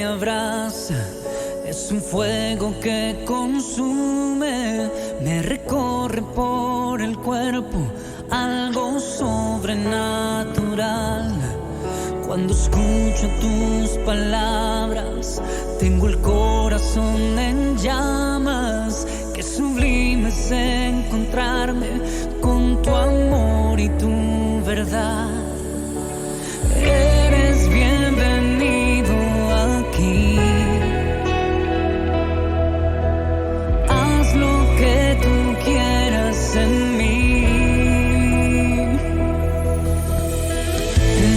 me abraza, es un fuego que consume, me recorre por el cuerpo, algo sobrenatural. Cuando escucho tus palabras, tengo el corazón en llamas. Qué sublime es encontrarme con tu amor y tu verdad. Eres bienvenido aquí. Haz lo que tú quieras en mí.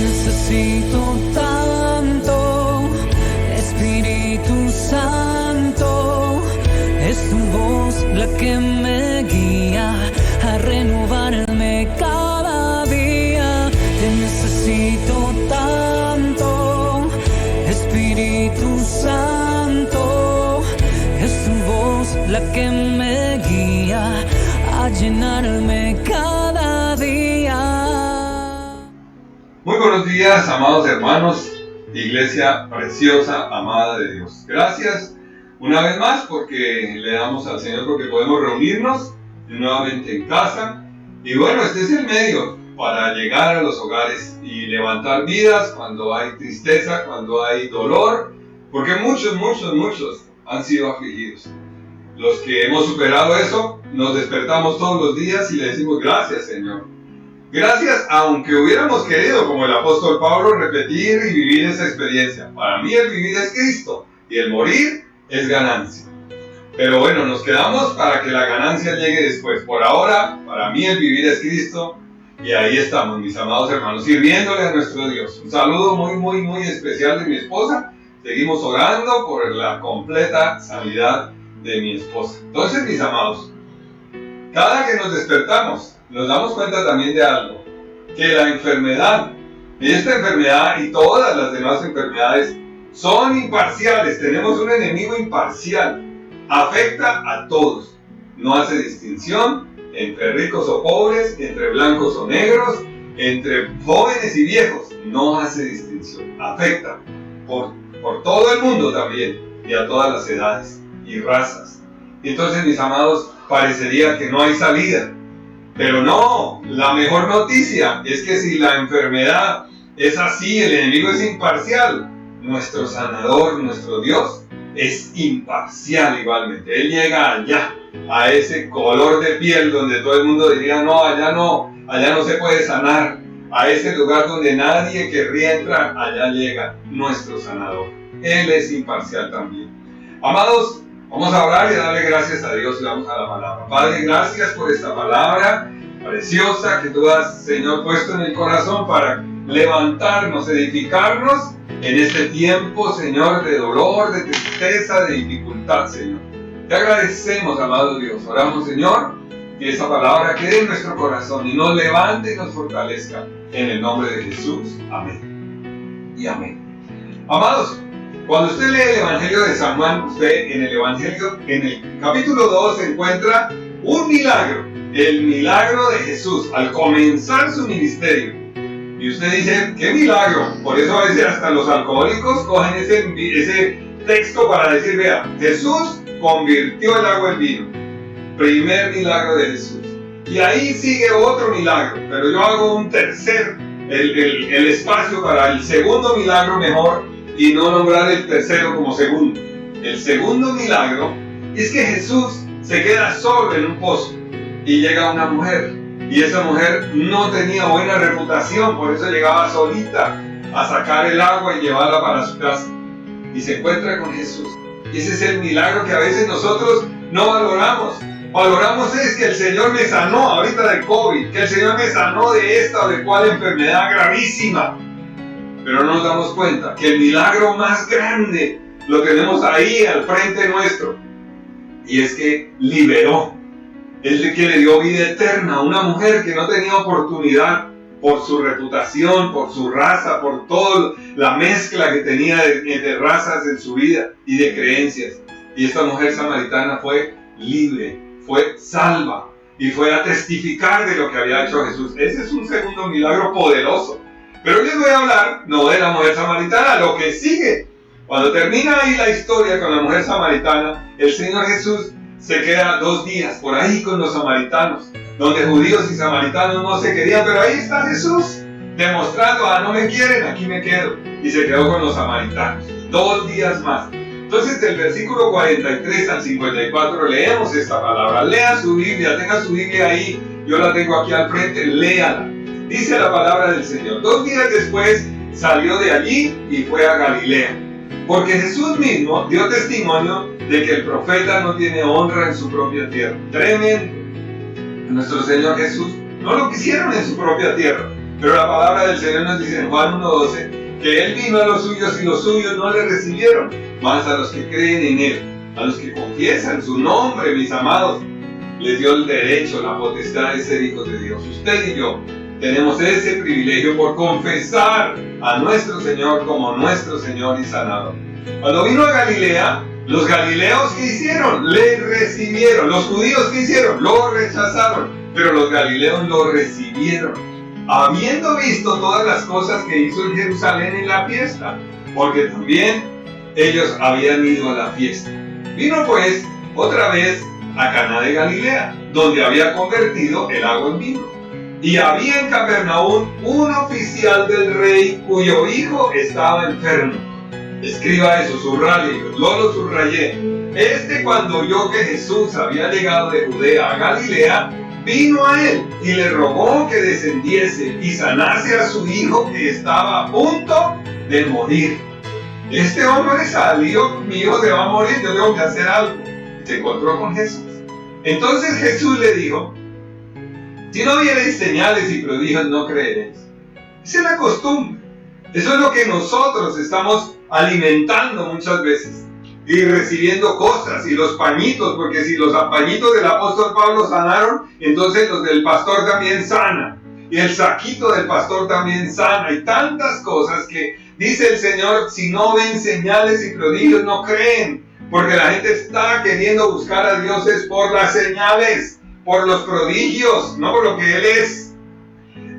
Necesito tanto, Espíritu Santo. Es tu voz la que me guía a renovarme cada día. Te necesito tanto, Espíritu Santo. Es tu voz la que me guía a llenarme cada día. Muy buenos días, amados hermanos, iglesia preciosa, amada de Dios. Gracias una vez más porque le damos al Señor porque podemos reunirnos nuevamente en casa. Y bueno, este es el medio para llegar a los hogares y levantar vidas cuando hay tristeza, cuando hay dolor, porque muchos han sido afligidos. Los que hemos superado eso, nos despertamos todos los días y le decimos gracias, Señor. Gracias, aunque hubiéramos querido, como el apóstol Pablo, repetir y vivir esa experiencia. Para mí el vivir es Cristo y el morir es ganancia. Pero bueno, nos quedamos para que la ganancia llegue después. Por ahora, para mí el vivir es Cristo. Y ahí estamos, mis amados hermanos, sirviéndole a nuestro Dios. Un saludo muy especial de mi esposa. Seguimos orando por la completa sanidad de mi esposa. Entonces, mis amados, cada que nos despertamos, nos damos cuenta también de algo. Que la enfermedad, esta enfermedad y todas las demás enfermedades, son imparciales. Tenemos un enemigo imparcial. Afecta a todos. No hace distinción entre ricos o pobres, entre blancos o negros, entre jóvenes y viejos. No hace distinción. Afecta por todo el mundo también y a todas las edades y razas. Entonces, mis amados, parecería que no hay salida. Pero no, la mejor noticia es que si la enfermedad es así, el enemigo es imparcial, nuestro sanador, nuestro Dios, es imparcial igualmente. Él llega allá, a ese color de piel donde todo el mundo diría, no, allá no se puede sanar. A ese lugar donde nadie querría entrar, allá llega nuestro sanador. Él es imparcial también. Amados, vamos a orar y darle gracias a Dios y vamos a la palabra. Padre, gracias por esta palabra preciosa que tú has, Señor, puesto en el corazón para levantarnos, edificarnos en este tiempo, Señor, de dolor, de tristeza, de dificultad, Señor. Te agradecemos, amado Dios. Oramos, Señor, que esa palabra quede en nuestro corazón y nos levante y nos fortalezca. En el nombre de Jesús. Amén. Y amén. Amados, cuando usted lee el Evangelio de San Juan, usted en el capítulo 2 encuentra un milagro. El milagro de Jesús al comenzar su ministerio. Y usted dice, ¿qué milagro? Por eso a veces hasta los alcohólicos cogen ese texto para decir, vea, Jesús convirtió el agua en vino. Primer milagro de Jesús. Y ahí sigue otro milagro, pero yo hago un tercer, el espacio para el segundo milagro mejor y no nombrar el tercero como segundo. El segundo milagro es que Jesús se queda solo en un pozo y llega una mujer. Y esa mujer no tenía buena reputación, por eso llegaba solita a sacar el agua y llevarla para su casa. Y se encuentra con Jesús. Y ese es el milagro que a veces nosotros no valoramos. Valoramos es que el Señor me sanó ahorita de COVID, que el Señor me sanó de esta o de cual enfermedad gravísima. Pero no nos damos cuenta que el milagro más grande lo tenemos ahí al frente nuestro. Y es que liberó. Es el que le dio vida eterna a una mujer que no tenía oportunidad por su reputación, por su raza, por toda la mezcla que tenía de razas en su vida y de creencias. Y esta mujer samaritana fue libre, fue salva y fue a testificar de lo que había hecho Jesús. Ese es un segundo milagro poderoso. Pero les voy a hablar no de la mujer samaritana, lo que sigue. Cuando termina ahí la historia con la mujer samaritana, el Señor Jesús se queda 2 días por ahí con los samaritanos, donde judíos y samaritanos no se querían, pero ahí está Jesús demostrando, no me quieren, aquí me quedo, y se quedó con los samaritanos 2 días más. Entonces del versículo 43 al 54 leemos esta palabra. Lea su Biblia, tenga su Biblia ahí, yo la tengo aquí al frente, léala. Dice la palabra del Señor: 2 días después salió de allí y fue a Galilea, porque Jesús mismo dio testimonio de que el profeta no tiene honra en su propia tierra. Tremendo. Nuestro Señor Jesús no lo quisieron en su propia tierra, pero la palabra del Señor nos dice en Juan 1:12 que Él vino a los suyos y los suyos no le recibieron, mas a los que creen en Él, a los que confiesan su nombre, mis amados, les dio el derecho, la potestad de ser hijos de Dios. Usted y yo tenemos ese privilegio por confesar a nuestro Señor como nuestro Señor y Sanador. Cuando vino a Galilea, los galileos, ¿qué hicieron? Le recibieron. Los judíos, ¿qué hicieron? Lo rechazaron. Pero los galileos lo recibieron, habiendo visto todas las cosas que hizo en Jerusalén en la fiesta, porque también ellos habían ido a la fiesta. Vino pues otra vez a Caná de Galilea, donde había convertido el agua en vino. Y había en Capernaum un oficial del rey cuyo hijo estaba enfermo. Escriba eso, subraye, yo lo subrayé. Cuando oyó que Jesús había llegado de Judea a Galilea, vino a él y le rogó que descendiese y sanase a su hijo que estaba a punto de morir. Este hombre salió, mi hijo se va a morir, yo tengo que hacer algo. Se encontró con Jesús. Entonces Jesús le dijo: si no viereis señales y prodigios, no creeréis. Esa es la costumbre. Eso es lo que nosotros estamos alimentando muchas veces. Y recibiendo cosas, y los pañitos, porque si los pañitos del apóstol Pablo sanaron, entonces los del pastor también sanan. Y el saquito del pastor también sana. Y tantas cosas que dice el Señor: si no ven señales y prodigios, no creen. Porque la gente está queriendo buscar a Dios es por las señales, por los prodigios, no por lo que Él es.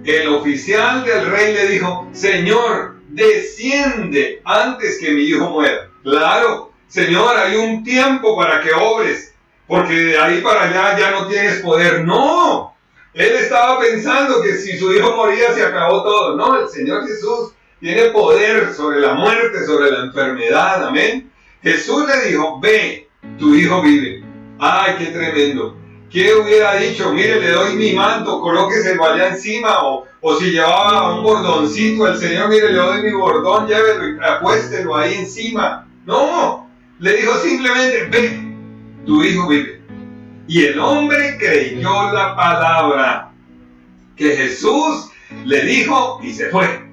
El oficial del rey le dijo: Señor, desciende antes que mi hijo muera. Claro, Señor, hay un tiempo para que obres, porque de ahí para allá ya no tienes poder. No, él estaba pensando que si su hijo moría se acabó todo. No, el Señor Jesús tiene poder sobre la muerte, sobre la enfermedad. Amén. Jesús le dijo: ve, tu hijo vive. Ay, qué tremendo. ¿Qué hubiera dicho? Mire, le doy mi manto, colóqueselo allá encima, o si llevaba un bordoncito, el Señor, mire, le doy mi bordón, llévelo y acuéstelo ahí encima. No, le dijo simplemente: ve, tu hijo vive. Y el hombre creyó la palabra que Jesús le dijo y se fue.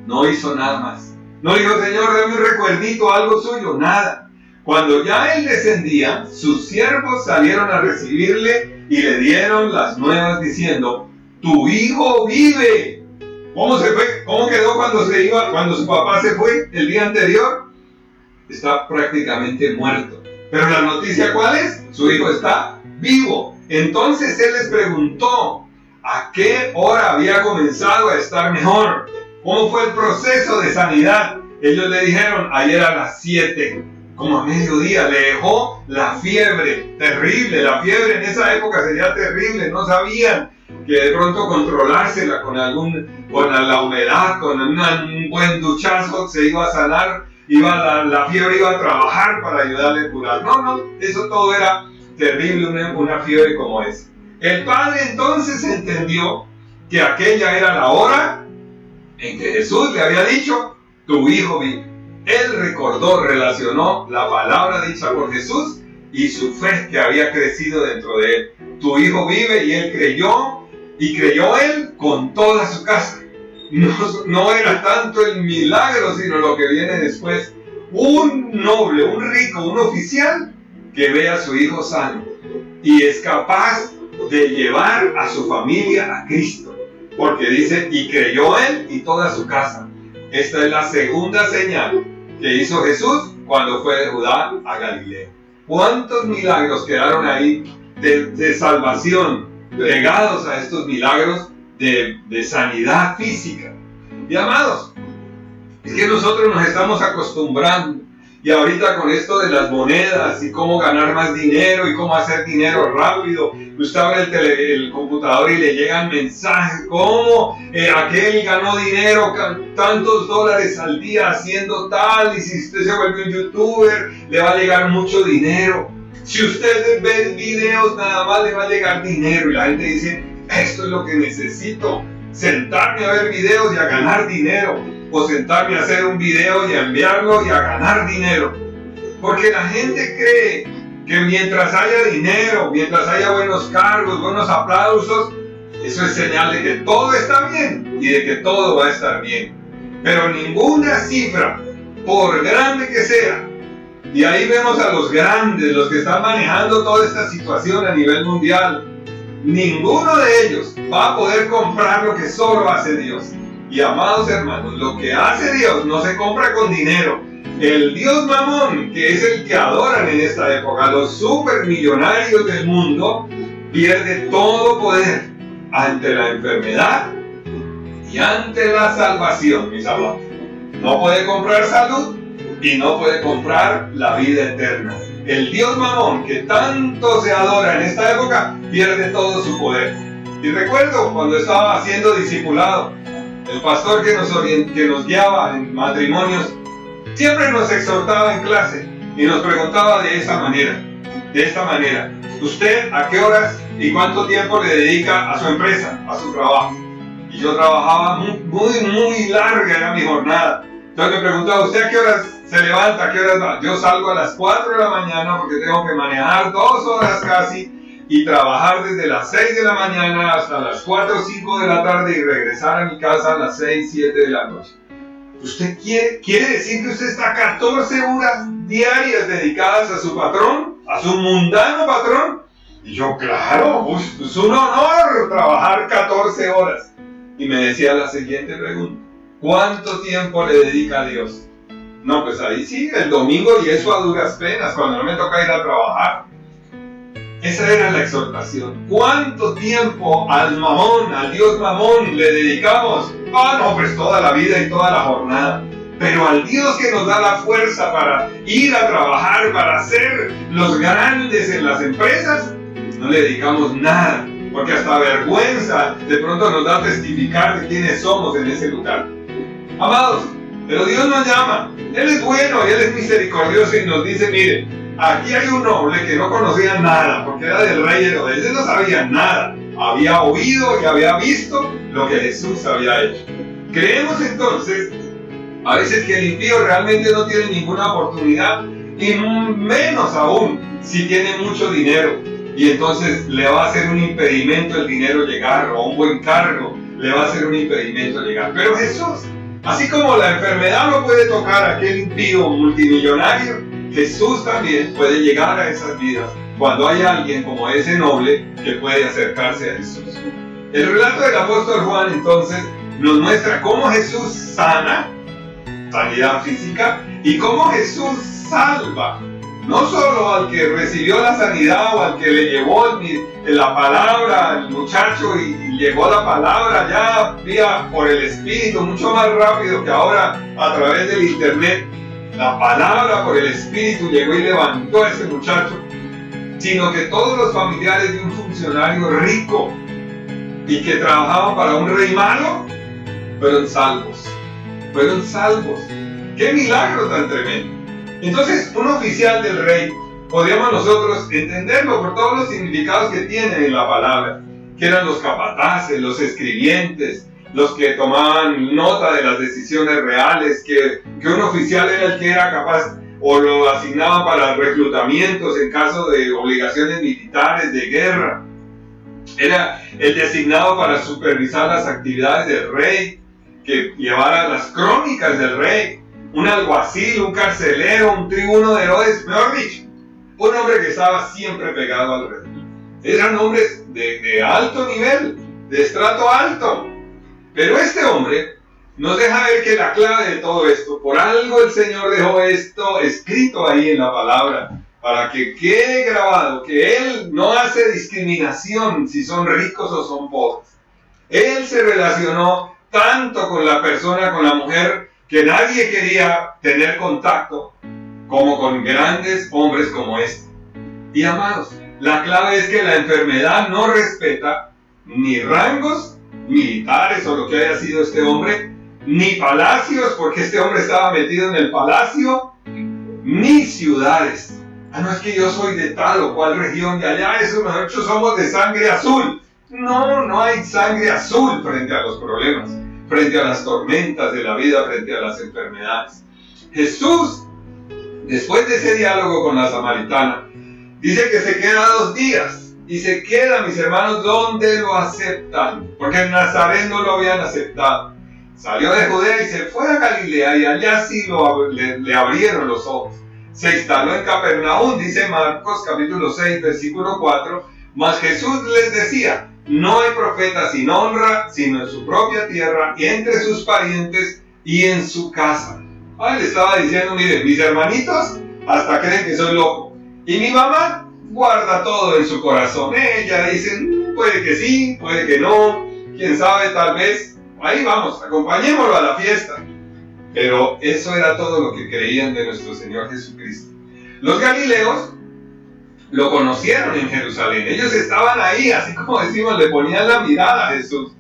No hizo nada más. No dijo: Señor, dame un recuerdito, algo suyo, nada. Cuando ya él descendía, sus siervos salieron a recibirle y le dieron las nuevas diciendo: tu hijo vive. ¿Cómo se fue? ¿Cómo quedó cuando se iba, cuando su papá se fue el día anterior? Está prácticamente muerto. Pero la noticia, ¿cuál es? Su hijo está vivo. Entonces él les preguntó a qué hora había comenzado a estar mejor. ¿Cómo fue el proceso de sanidad? Ellos le dijeron: ayer a las 7. Como a mediodía, le dejó la fiebre, terrible. La fiebre en esa época sería terrible, no sabían que de pronto controlársela con la humedad, con un buen duchazo se iba a sanar, la fiebre iba a trabajar para ayudarle a curar. No, eso todo era terrible, una fiebre como esa. El padre entonces entendió que aquella era la hora en que Jesús le había dicho: tu hijo vive. Él recordó, relacionó la palabra dicha por Jesús y su fe que había crecido dentro de él. Tu hijo vive, y él creyó, y creyó él con toda su casa. No era tanto el milagro, sino lo que viene después. Un noble, un rico, un oficial que ve a su hijo sano y es capaz de llevar a su familia a Cristo. Porque dice: y creyó él y toda su casa. Esta es la segunda señal que hizo Jesús cuando fue de Judá a Galilea. ¿Cuántos milagros quedaron ahí de salvación, pegados a estos milagros de sanidad física? Y amados, es que nosotros nos estamos acostumbrando Y ahorita con esto de las monedas y cómo ganar más dinero y cómo hacer dinero rápido, usted abre el computador y le llegan mensajes como aquel ganó dinero, tantos dólares al día haciendo tal, y si usted se vuelve un youtuber le va a llegar mucho dinero. Si usted ve videos nada más le va a llegar dinero, y la gente dice, esto es lo que necesito, sentarme a ver videos y a ganar dinero, o sentarme a hacer un video y a enviarlo y a ganar dinero. Porque la gente cree que mientras haya dinero, mientras haya buenos cargos, buenos aplausos, eso es señal de que todo está bien y de que todo va a estar bien. Pero ninguna cifra, por grande que sea, y ahí vemos a los grandes, los que están manejando toda esta situación a nivel mundial, ninguno de ellos va a poder comprar lo que solo hace Dios. Y amados hermanos, lo que hace Dios no se compra con dinero. El Dios Mamón, que es el que adoran en esta época, los supermillonarios del mundo, pierde todo poder ante la enfermedad y ante la salvación, mis amados. No puede comprar salud y no puede comprar la vida eterna. El Dios Mamón, que tanto se adora en esta época, pierde todo su poder. Y recuerdo cuando estaba siendo discipulado, el pastor que nos guiaba en matrimonios siempre nos exhortaba en clase y nos preguntaba de esta manera, ¿usted a qué horas y cuánto tiempo le dedica a su empresa, a su trabajo? Y yo trabajaba muy larga, era mi jornada. Entonces me preguntaba, ¿usted a qué horas se levanta? ¿A qué horas va? Yo salgo a las 4 de la mañana porque tengo que manejar 2 horas casi y trabajar desde las 6 de la mañana hasta las 4 o 5 de la tarde y regresar a mi casa a las 6, 7 de la noche. ¿Usted quiere decir que usted está 14 horas diarias dedicadas a su patrón, a su mundano patrón? Y yo, claro, es un honor trabajar 14 horas. Y me decía la siguiente pregunta, ¿cuánto tiempo le dedica a Dios? No, pues ahí sí, el domingo y eso a duras penas, cuando no me toca ir a trabajar. Esa era la exhortación. ¿Cuánto tiempo al Mamón, al Dios Mamón le dedicamos? No, pues toda la vida y toda la jornada. Pero al Dios que nos da la fuerza para ir a trabajar, para ser los grandes en las empresas, no le dedicamos nada, porque hasta vergüenza de pronto nos da testificar de quiénes somos en ese lugar. Amados, pero Dios nos llama. Él es bueno y Él es misericordioso y nos dice, mire, aquí hay un noble que no conocía nada, porque era del rey Herodes, él no sabía nada, había oído y había visto lo que Jesús había hecho. Creemos entonces, a veces, que el impío realmente no tiene ninguna oportunidad, y menos aún si tiene mucho dinero, y entonces le va a ser un impedimento el dinero llegar, o un buen cargo le va a ser un impedimento llegar. Pero Jesús, así como la enfermedad no puede tocar a aquel impío multimillonario, Jesús también puede llegar a esas vidas cuando hay alguien como ese noble que puede acercarse a Jesús. El relato del apóstol Juan entonces nos muestra cómo Jesús sana, sanidad física, y cómo Jesús salva, no solo al que recibió la sanidad o al que le llevó la palabra al muchacho y llegó la palabra ya vía por el Espíritu, mucho más rápido que ahora a través del internet. La palabra por el Espíritu llegó y levantó a ese muchacho, sino que todos los familiares de un funcionario rico y que trabajaban para un rey malo fueron salvos. ¡Qué milagro tan tremendo! Entonces, un oficial del rey, podríamos nosotros entenderlo por todos los significados que tiene en la palabra, que eran los capataces, los escribientes, los que tomaban nota de las decisiones reales, que un oficial era el que era capaz, o lo asignaban para reclutamientos en caso de obligaciones militares, de guerra. Era el designado para supervisar las actividades del rey, que llevara las crónicas del rey, un alguacil, un carcelero, un tribuno de Herodes, mejor dicho, un hombre que estaba siempre pegado al rey. Eran hombres de alto nivel, de estrato alto. Pero este hombre nos deja ver que la clave de todo esto, por algo el Señor dejó esto escrito ahí en la palabra, para que quede grabado que Él no hace discriminación si son ricos o son pobres. Él se relacionó tanto con la persona, con la mujer, que nadie quería tener contacto, como con grandes hombres como este. Y amados, la clave es que la enfermedad no respeta ni rangos militares o lo que haya sido este hombre, ni palacios, porque este hombre estaba metido en el palacio, ni ciudades. Ah, no es que yo soy de tal o cual región de allá, eso nosotros somos de sangre azul. No, no hay sangre azul frente a los problemas, frente a las tormentas de la vida, frente a las enfermedades. Jesús, después de ese diálogo con la samaritana, dice que se queda 2 días. Y se queda, mis hermanos, donde lo aceptan, porque en Nazaret no lo habían aceptado. Salió de Judea y se fue a Galilea, y allá sí le abrieron los ojos. Se instaló en Capernaum, dice Marcos capítulo 6, versículo 4, mas Jesús les decía, no hay profeta sin honra, sino en su propia tierra, y entre sus parientes, y en su casa. Le estaba diciendo, miren, mis hermanitos hasta creen que soy loco, y mi mamá guarda todo en su corazón. Ella dice, puede que sí, puede que no, quién sabe, tal vez. Ahí vamos, acompañémoslo a la fiesta. Pero eso era todo lo que creían de nuestro Señor Jesucristo. Los galileos lo conocieron en Jerusalén. Ellos estaban ahí, así como decimos, le ponían la mirada a Jesús.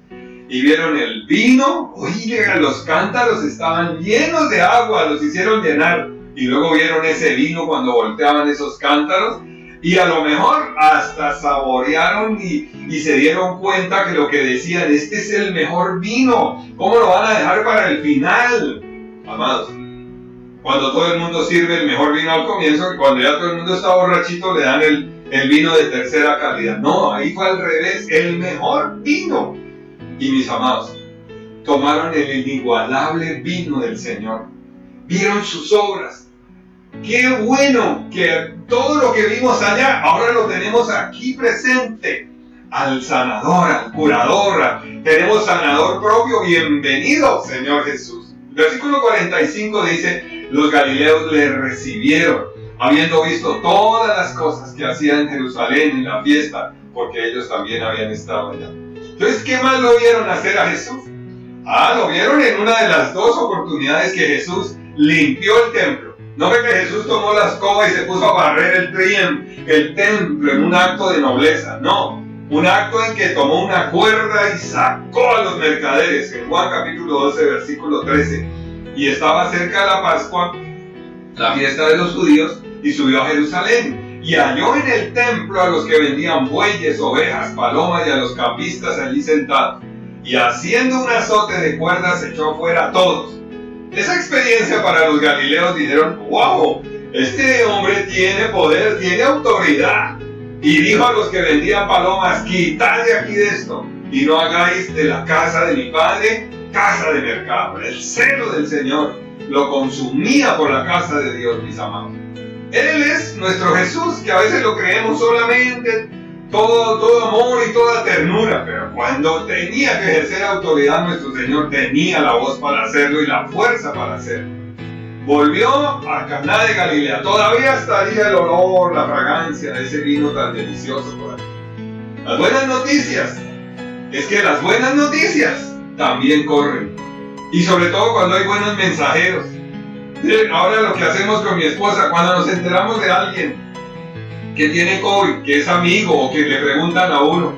Y vieron el vino, oigan, los cántaros estaban llenos de agua, los hicieron llenar. Y luego vieron ese vino cuando volteaban esos cántaros. Y a lo mejor hasta saborearon y se dieron cuenta que lo que decían, este es el mejor vino, ¿cómo lo van a dejar para el final? Amados, cuando todo el mundo sirve el mejor vino al comienzo, y cuando ya todo el mundo está borrachito le dan el vino de tercera calidad. No, ahí fue al revés, el mejor vino. Y mis amados, tomaron el inigualable vino del Señor, vieron sus obras. Qué bueno que todo lo que vimos allá, ahora lo tenemos aquí presente. Al sanador, al curador, tenemos sanador propio. Bienvenido, Señor Jesús. Versículo 45 dice, los galileos le recibieron, habiendo visto todas las cosas que hacía en Jerusalén en la fiesta, porque ellos también habían estado allá. Entonces, ¿qué más lo vieron hacer a Jesús? Lo vieron en una de las 2 oportunidades que Jesús limpió el templo. No fue que Jesús tomó la escoba y se puso a barrer el templo en un acto de nobleza, no. Un acto en que tomó una cuerda y sacó a los mercaderes, en Juan capítulo 12, versículo 13. Y estaba cerca la Pascua, la fiesta de los judíos, y subió a Jerusalén. Y halló en el templo a los que vendían bueyes, ovejas, palomas y a los campistas allí sentados. Y haciendo un azote de cuerdas echó fuera a todos. Esa experiencia para los galileos dijeron, wow, este hombre tiene poder, tiene autoridad. Y dijo a los que vendían palomas, quitad de aquí de esto, y no hagáis de la casa de mi padre casa de mercado. El celo del Señor lo consumía por la casa de Dios, mis amados. Él es nuestro Jesús, que a veces lo creemos solamente todo amor y toda ternura, pero cuando tenía que ejercer autoridad, nuestro Señor tenía la voz para hacerlo y la fuerza para hacerlo. Volvió a Caná de Galilea, todavía estaría el olor, la fragancia de ese vino tan delicioso por ahí. Las buenas noticias es que las buenas noticias también corren, y sobre todo cuando hay buenos mensajeros. Ahora lo que hacemos con mi esposa, cuando nos enteramos de alguien que tiene COVID, que es amigo o que le preguntan a uno,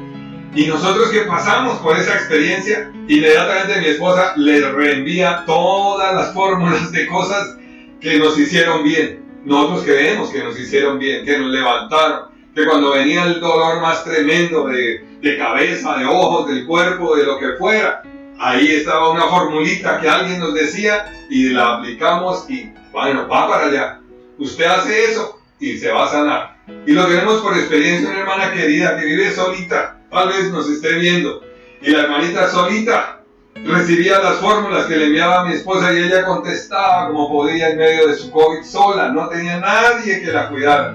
y nosotros que pasamos por esa experiencia, inmediatamente mi esposa le reenvía todas las fórmulas de cosas que nos hicieron bien. Nosotros creemos que nos hicieron bien, que nos levantaron, que cuando venía el dolor más tremendo de cabeza, de ojos, del cuerpo, de lo que fuera, ahí estaba una formulita que alguien nos decía y la aplicamos y bueno, va para allá. Usted hace eso y se va a sanar. Y lo tenemos por experiencia, una hermana querida que vive solita, tal vez nos esté viendo, y la hermanita solita recibía las fórmulas que le enviaba a mi esposa y ella contestaba como podía en medio de su COVID sola, no tenía nadie que la cuidara.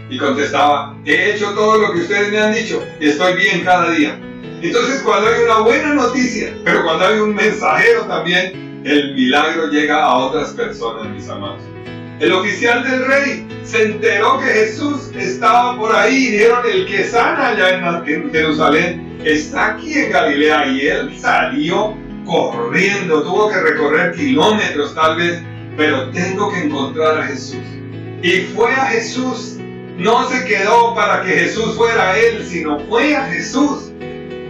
Y contestaba, he hecho todo lo que ustedes me han dicho y estoy bien cada día. Entonces cuando hay una buena noticia, pero cuando hay un mensajero también, el milagro llega a otras personas, mis amados. El oficial del rey se enteró que Jesús estaba por ahí y dijeron, el que sana allá en Jerusalén está aquí en Galilea, y él salió corriendo, tuvo que recorrer kilómetros tal vez, pero tengo que encontrar a Jesús. y fue a Jesús. No se quedó para que Jesús fuera a él, sino fue a Jesús.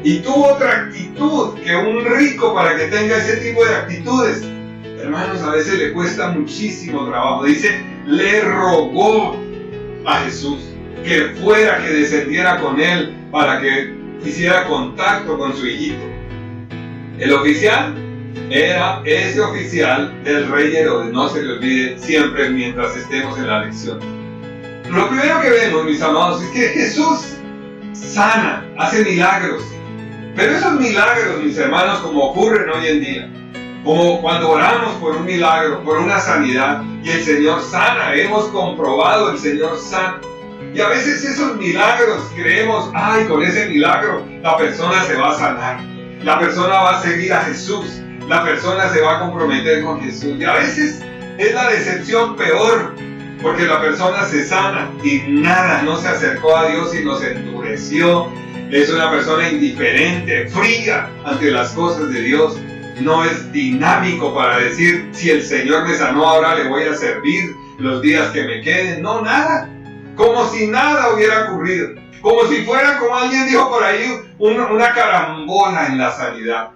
Y tuvo otra actitud que un rico para que tenga ese tipo de actitudes. Hermanos, a veces le cuesta muchísimo trabajo. Dice, le rogó a Jesús que fuera, que descendiera con él para que hiciera contacto con su hijito. El oficial era ese oficial del rey Herodes, no se le olvide siempre mientras estemos en la lección. Lo primero que vemos, mis amados, es que Jesús sana, hace milagros. Pero esos milagros, mis hermanos, como ocurren hoy en día, como cuando oramos por un milagro, por una sanidad, y el Señor sana, hemos comprobado el Señor sana. Y a veces esos milagros creemos, ay, con ese milagro la persona se va a sanar, la persona va a seguir a Jesús, la persona se va a comprometer con Jesús. Y a veces es la decepción peor, porque la persona se sana y nada, no se acercó a Dios y nos endureció. Es una persona indiferente, fría ante las cosas de Dios. No es dinámico para decir, si el Señor me sanó, ahora le voy a servir los días que me queden. No, nada. Como si nada hubiera ocurrido. Como si fuera, como alguien dijo por ahí, una carambola en la sanidad.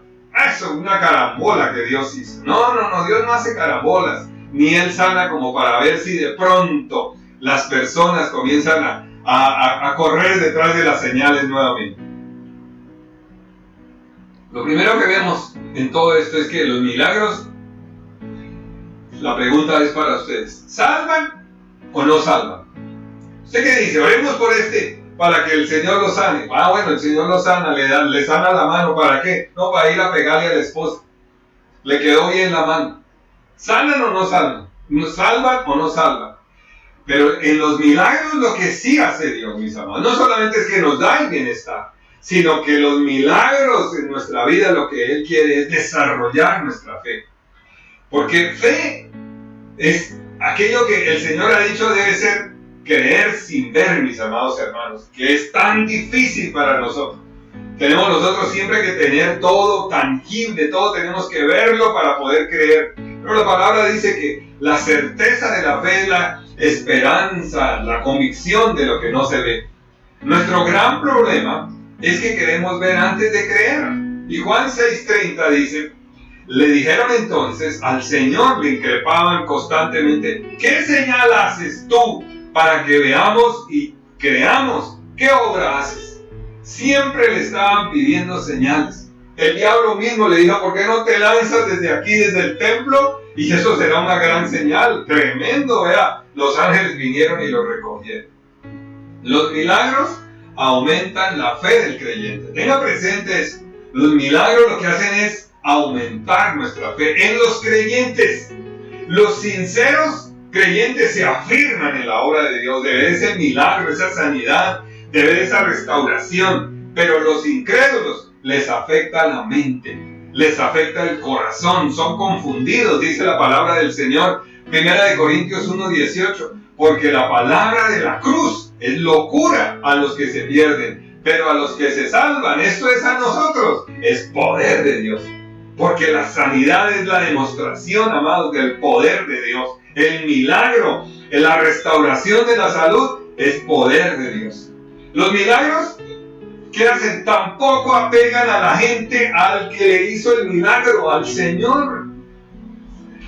Eso, una carambola que Dios hizo. No, Dios no hace carambolas. Ni Él sana como para ver si de pronto las personas comienzan a correr detrás de las señales nuevamente. Lo primero que vemos en todo esto es que los milagros, la pregunta es para ustedes, ¿salvan o no salvan? ¿Usted qué dice? Oremos por para que el Señor lo sane. Ah, bueno, el Señor lo sana, le sana la mano, ¿para qué? No, para ir a pegarle a la esposa. Le quedó bien la mano. ¿Salvan o no salvan? ¿Salvan o no salvan? Pero en los milagros lo que sí hace Dios, mis amados, no solamente es que nos da el bienestar, sino que los milagros en nuestra vida lo que Él quiere es desarrollar nuestra fe. Porque fe es aquello que el Señor ha dicho debe ser creer sin ver, mis amados hermanos, que es tan difícil para nosotros. Tenemos nosotros siempre que tener todo tangible, todo tenemos que verlo para poder creer. Pero la palabra dice que la certeza de la fe es la esperanza, la convicción de lo que no se ve. Nuestro gran problema es que queremos ver antes de creer. Y Juan 6:30 dice, le dijeron entonces al Señor, le increpaban constantemente, ¿qué señal haces tú para que veamos y creamos? ¿Qué obra haces? Siempre le estaban pidiendo señales. El diablo mismo le dijo, ¿por qué no te lanzas desde aquí, desde el templo? Y eso será una gran señal. Tremendo, vea. Los ángeles vinieron y lo recogieron. Los milagros aumentan la fe del creyente. Tenga presente eso. Los milagros lo que hacen es aumentar nuestra fe en los creyentes. Los sinceros creyentes se afirman en la obra de Dios, de ver ese milagro, esa sanidad, de ver esa restauración. Pero los incrédulos les afecta la mente, les afecta el corazón, son confundidos, dice la palabra del Señor, 1 Corintios 1:18, porque la palabra de la cruz es locura a los que se pierden, pero a los que se salvan, esto es a nosotros, es poder de Dios. Porque la sanidad es la demostración, amados, del poder de Dios. El milagro, la restauración de la salud es poder de Dios. Los milagros, ¿qué hacen? Tampoco apegan a la gente al que le hizo el milagro, al Señor.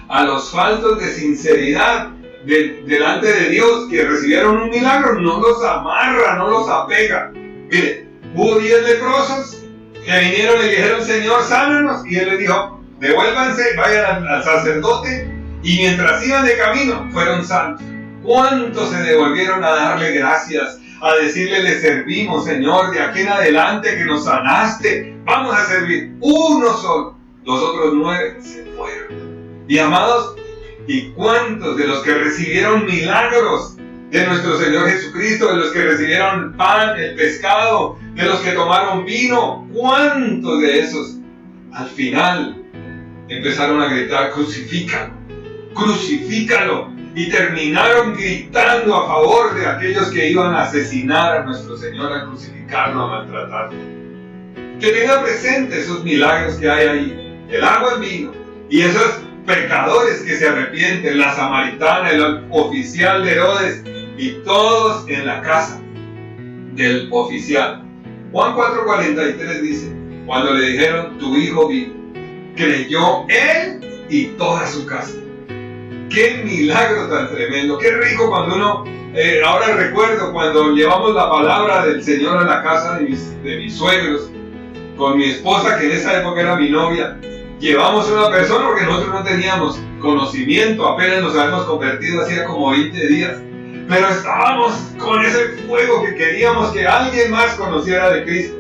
A los faltos de sinceridad delante de Dios que recibieron un milagro, no los amarra, no los apega. Mire, hubo 10 leprosos que vinieron y le dijeron, Señor, sánanos. Y Él les dijo, devuélvanse, vayan al sacerdote. Y mientras iban de camino, fueron santos. ¿Cuántos se devolvieron a darle gracias? A decirle, le servimos, Señor, de aquí en adelante que nos sanaste, vamos a servir. Uno solo, los otros 9 se fueron. Y amados, ¿y cuántos de los que recibieron milagros de nuestro Señor Jesucristo, de los que recibieron el pan, el pescado, de los que tomaron vino, cuántos de esos al final empezaron a gritar, crucifícalo, crucifícalo? Y terminaron gritando a favor de aquellos que iban a asesinar a nuestro Señor, a crucificarlo, a maltratarlo. Que tenga presente esos milagros que hay ahí, el agua en vino, y esos pecadores que se arrepienten, la samaritana, el oficial de Herodes y todos en la casa del oficial. Juan 4:43 dice, cuando le dijeron, tu hijo vive, creyó él y toda su casa. ¡Qué milagro tan tremendo! ¡Qué rico cuando uno... ahora recuerdo cuando llevamos la palabra del Señor a la casa de mis suegros, con mi esposa, que en esa época era mi novia. Llevamos una persona porque nosotros no teníamos conocimiento, apenas nos habíamos convertido hacía como 20 días. Pero estábamos con ese fuego que queríamos que alguien más conociera de Cristo.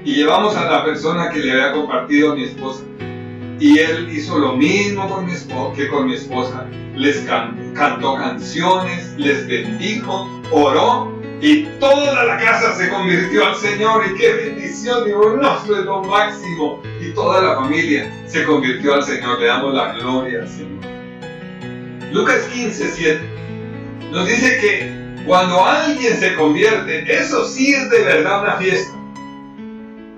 Y llevamos a la persona que le había compartido a mi esposa. Y él hizo lo mismo que con mi esposa. Les cantó canciones, les bendijo, oró. Y toda la casa se convirtió al Señor. Y qué bendición, digo, no, esto es lo máximo. Y toda la familia se convirtió al Señor. Le damos la gloria al Señor. Lucas 15:7 nos dice que cuando alguien se convierte, eso sí es de verdad una fiesta.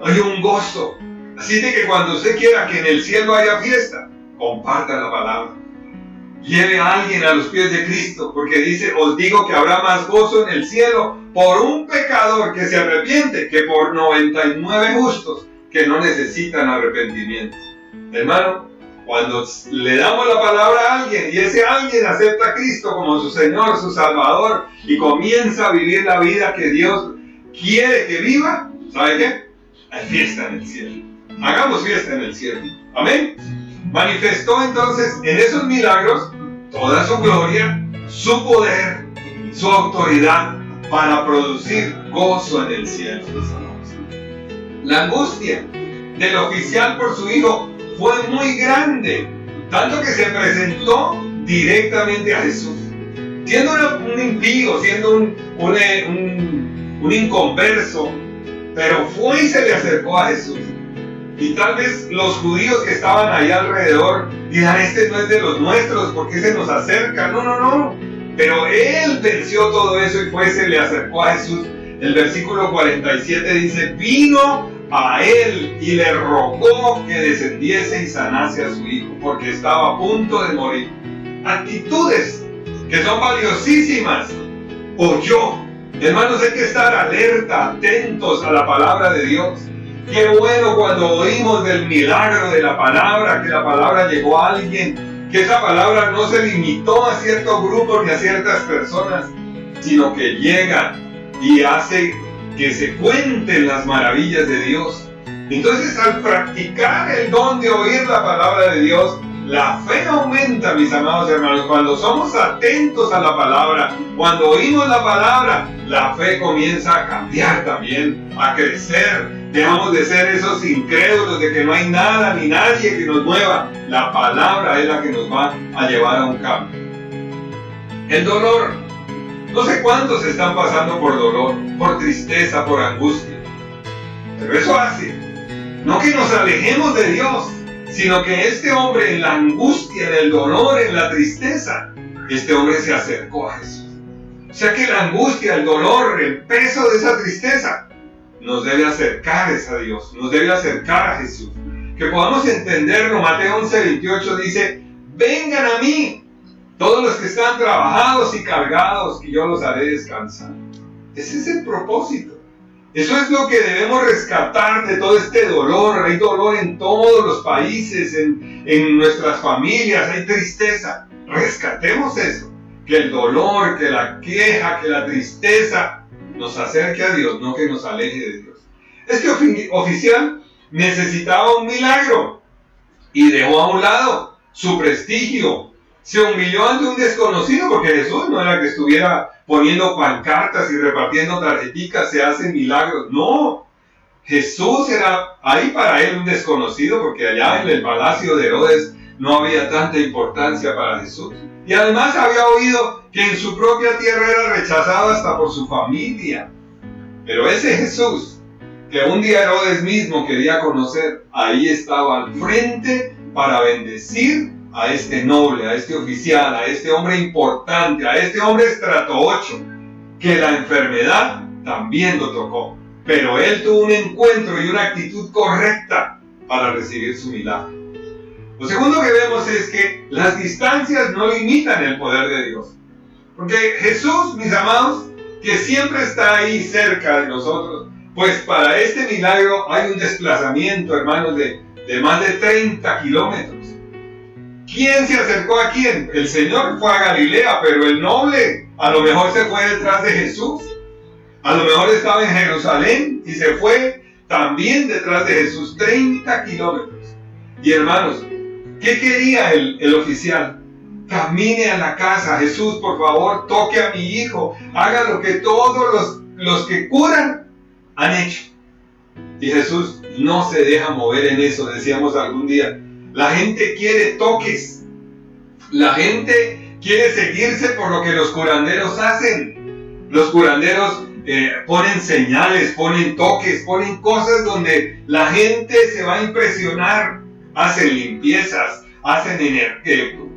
Hay un gozo. Así de que cuando usted quiera que en el cielo haya fiesta, comparta la palabra. Lleve a alguien a los pies de Cristo, porque dice, os digo que habrá más gozo en el cielo por un pecador que se arrepiente que por 99 justos que no necesitan arrepentimiento. Hermano, cuando le damos la palabra a alguien y ese alguien acepta a Cristo como su Señor, su Salvador y comienza a vivir la vida que Dios quiere que viva, ¿sabe qué? Hay fiesta en el cielo. Hagamos fiesta en el cielo. Amén. Manifestó entonces en esos milagros toda su gloria, su poder, su autoridad para producir gozo en el cielo. La angustia del oficial por su hijo fue muy grande, tanto que se presentó directamente a Jesús. Siendo un impío, siendo un inconverso, pero fue y se le acercó a Jesús. Y tal vez los judíos que estaban ahí alrededor dirán, este no es de los nuestros, ¿por qué se nos acerca? No. Pero él venció todo eso y fue y se le acercó a Jesús. El versículo 47 dice, vino a él y le rogó que descendiese y sanase a su hijo, porque estaba a punto de morir. Actitudes que son valiosísimas. Oyó. Hermanos, hay que estar alerta, atentos a la palabra de Dios. Qué bueno cuando oímos del milagro de la palabra, que la palabra llegó a alguien, que esa palabra no se limitó a ciertos grupos ni a ciertas personas, sino que llega y hace que se cuenten las maravillas de Dios. Entonces, al practicar el don de oír la palabra de Dios, la fe aumenta, mis amados hermanos. Cuando somos atentos a la palabra, cuando oímos la palabra, la fe comienza a cambiar también, a crecer. Dejamos de ser esos incrédulos de que no hay nada ni nadie que nos mueva. La palabra es la que nos va a llevar a un cambio. El dolor. No sé cuántos están pasando por dolor, por tristeza, por angustia. Pero eso hace, no que nos alejemos de Dios, sino que este hombre en la angustia, en el dolor, en la tristeza, este hombre se acercó a Jesús. O sea que la angustia, el dolor, el peso de esa tristeza nos debe acercar a Dios, nos debe acercar a Jesús. Que podamos entenderlo. Mateo 11:28 dice, vengan a mí, todos los que están trabajados y cargados, y yo los haré descansar. Ese es el propósito. Eso es lo que debemos rescatar de todo este dolor. Hay dolor en todos los países, en nuestras familias, hay tristeza. Rescatemos eso. Que el dolor, que la queja, que la tristeza nos acerque a Dios, no que nos aleje de Dios. Este oficial necesitaba un milagro y dejó a un lado su prestigio. Se humilló ante un desconocido, porque Jesús no era que estuviera poniendo pancartas y repartiendo tarjeticas, se hacen milagros. No, Jesús era ahí para él un desconocido, porque allá en el palacio de Herodes no había tanta importancia para Jesús. Y además había oído que en su propia tierra era rechazado hasta por su familia. Pero ese Jesús, que un día Herodes mismo quería conocer, ahí estaba al frente para bendecir a este noble, a este oficial, a este hombre importante, a este hombre estrato 8, que la enfermedad también lo tocó. Pero él tuvo un encuentro y una actitud correcta para recibir su milagro. Lo segundo que vemos es que las distancias no limitan el poder de Dios. Porque Jesús, mis amados, que siempre está ahí cerca de nosotros, pues para este milagro hay un desplazamiento, hermanos, de más de 30 kilómetros. ¿Quién se acercó a quién? El Señor fue a Galilea, pero el noble a lo mejor se fue detrás de Jesús. A lo mejor estaba en Jerusalén y se fue también detrás de Jesús, 30 kilómetros. Y hermanos, ¿qué quería el oficial? Camine a la casa, Jesús, por favor, toque a mi hijo, haga lo que todos los que curan han hecho. Y Jesús no se deja mover en eso, decíamos algún día. La gente quiere toques, la gente quiere seguirse por lo que los curanderos hacen. Los curanderos ponen señales, ponen toques, ponen cosas donde la gente se va a impresionar. Hacen limpiezas, hacen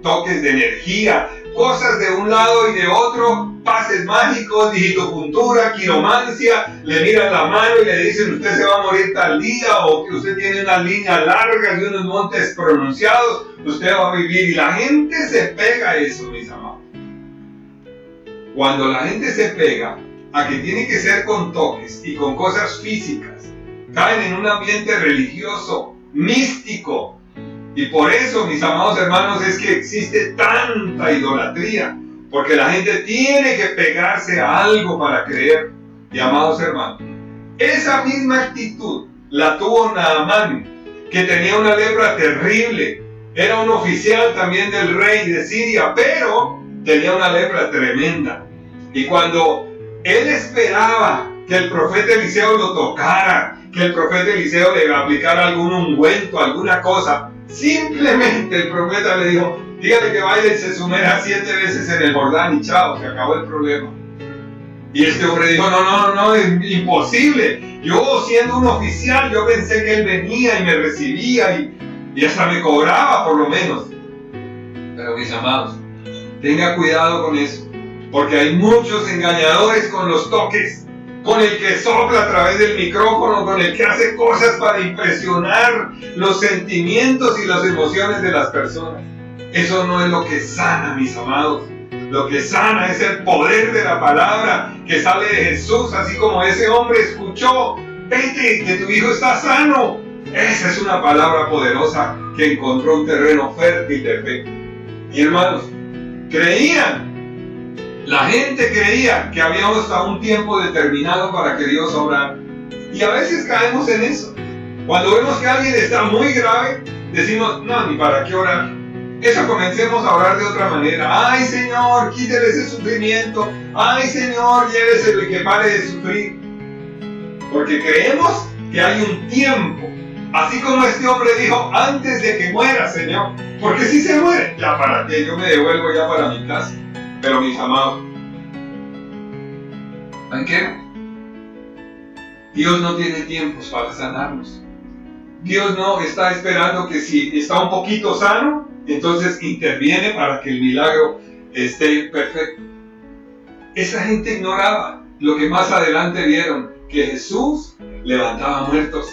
toques de energía, cosas de un lado y de otro, pases mágicos, digitopuntura, quiromancia, le miran la mano y le dicen usted se va a morir tal día, o que usted tiene unas líneas largas y unos montes pronunciados, usted va a vivir. Y la gente se pega a eso, mis amados. Cuando la gente se pega a que tiene que ser con toques y con cosas físicas, caen en un ambiente religioso, místico. Y por eso, mis amados hermanos, es que existe tanta idolatría, porque la gente tiene que pegarse a algo para creer. Y amados hermanos, esa misma actitud la tuvo Naamán, que tenía una lepra terrible. Era un oficial también del rey de Siria, pero tenía una lepra tremenda. Y cuando él esperaba que el profeta Eliseo lo tocara, que el profeta Eliseo le aplicara algún ungüento, alguna cosa, simplemente el profeta le dijo, dígale que vaya y se sumerja 7 veces en el Jordán y chao, se acabó el problema. Y este hombre dijo, no, es imposible. Yo siendo un oficial, yo pensé que él venía y me recibía y hasta me cobraba por lo menos. Pero mis amados, tenga cuidado con eso, porque hay muchos engañadores con los toques, con el que sopla a través del micrófono, con el que hace cosas para impresionar los sentimientos y las emociones de las personas. Eso no es lo que sana, mis amados. Lo que sana es el poder de la palabra que sale de Jesús, así como ese hombre escuchó, vete, que tu hijo está sano. Esa es una palabra poderosa que encontró un terreno fértil de fe. Y hermanos, creían. La gente creía que había hasta un tiempo determinado para que Dios obrara. Y a veces caemos en eso. Cuando vemos que alguien está muy grave, decimos, no, ni para qué orar. Eso comencemos a orar de otra manera. Ay, Señor, quítele ese sufrimiento. Ay, Señor, lléveselo y que pare de sufrir. Porque creemos que hay un tiempo. Así como este hombre dijo, antes de que muera, Señor. Porque si se muere, ya para qué, yo me devuelvo ya para mi casa. Pero mis amados, ¿saben qué? Dios no tiene tiempos para sanarnos. Dios no está esperando que si está un poquito sano, entonces interviene para que el milagro esté perfecto. Esa gente ignoraba lo que más adelante vieron, que Jesús levantaba muertos.